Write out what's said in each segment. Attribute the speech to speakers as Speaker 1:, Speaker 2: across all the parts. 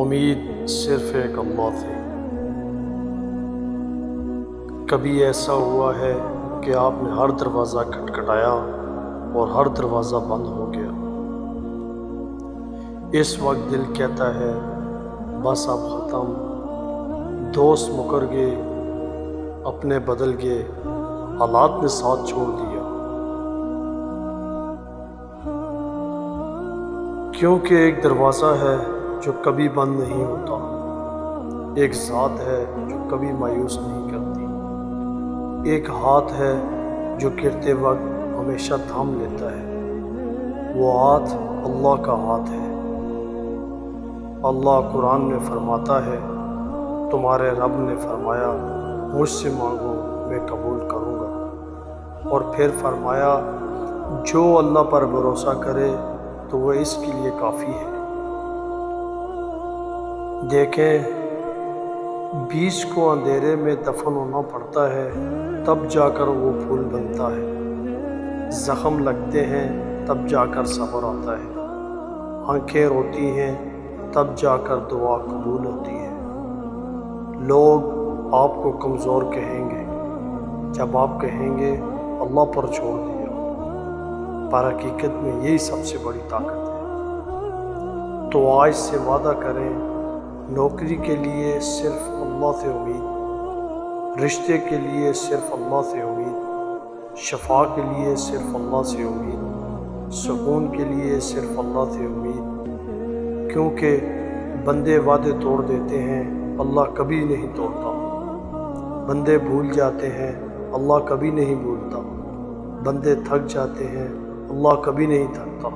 Speaker 1: امید صرف ایک اللہ سے۔ کبھی ایسا ہوا ہے کہ آپ نے ہر دروازہ کھٹکھٹایا اور ہر دروازہ بند ہو گیا؟ اس وقت دل کہتا ہے بس اب ختم، دوست مکر گئے، اپنے بدل گئے، حالات نے ساتھ چھوڑ دیا۔ کیونکہ ایک دروازہ ہے جو کبھی بند نہیں ہوتا، ایک ذات ہے جو کبھی مایوس نہیں کرتی، ایک ہاتھ ہے جو گرتے وقت ہمیشہ تھام لیتا ہے، وہ ہاتھ اللہ کا ہاتھ ہے۔ اللہ قرآن میں فرماتا ہے، تمہارے رب نے فرمایا مجھ سے مانگو میں قبول کروں گا، اور پھر فرمایا جو اللہ پر بھروسہ کرے تو وہ اس کے لیے کافی ہے۔ دیکھیں، بیج کو اندھیرے میں دفن ہونا پڑتا ہے، تب جا کر وہ پھول بنتا ہے، زخم لگتے ہیں تب جا کر صبر آتا ہے، آنکھیں روتی ہیں تب جا کر دعا قبول ہوتی ہے۔ لوگ آپ کو کمزور کہیں گے جب آپ کہیں گے اللہ پر چھوڑ دیا، پر حقیقت میں یہی سب سے بڑی طاقت ہے۔ تو آج سے وعدہ کریں، نوکری کے لیے صرف اللہ سے امید، رشتے کے لیے صرف اللہ سے امید، شفا کے لیے صرف اللہ سے امید، سکون کے لیے صرف اللہ سے امید۔ کیونکہ بندے وعدے توڑ دیتے ہیں، اللہ کبھی نہیں توڑتا، بندے بھول جاتے ہیں، اللہ کبھی نہیں بھولتا، بندے تھک جاتے ہیں، اللہ کبھی نہیں تھکتا۔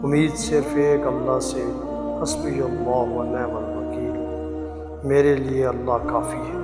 Speaker 1: امید صرف ایک اللہ سے، حسبی اللہ و نعم الوکیل، میرے لیے اللہ کافی ہے۔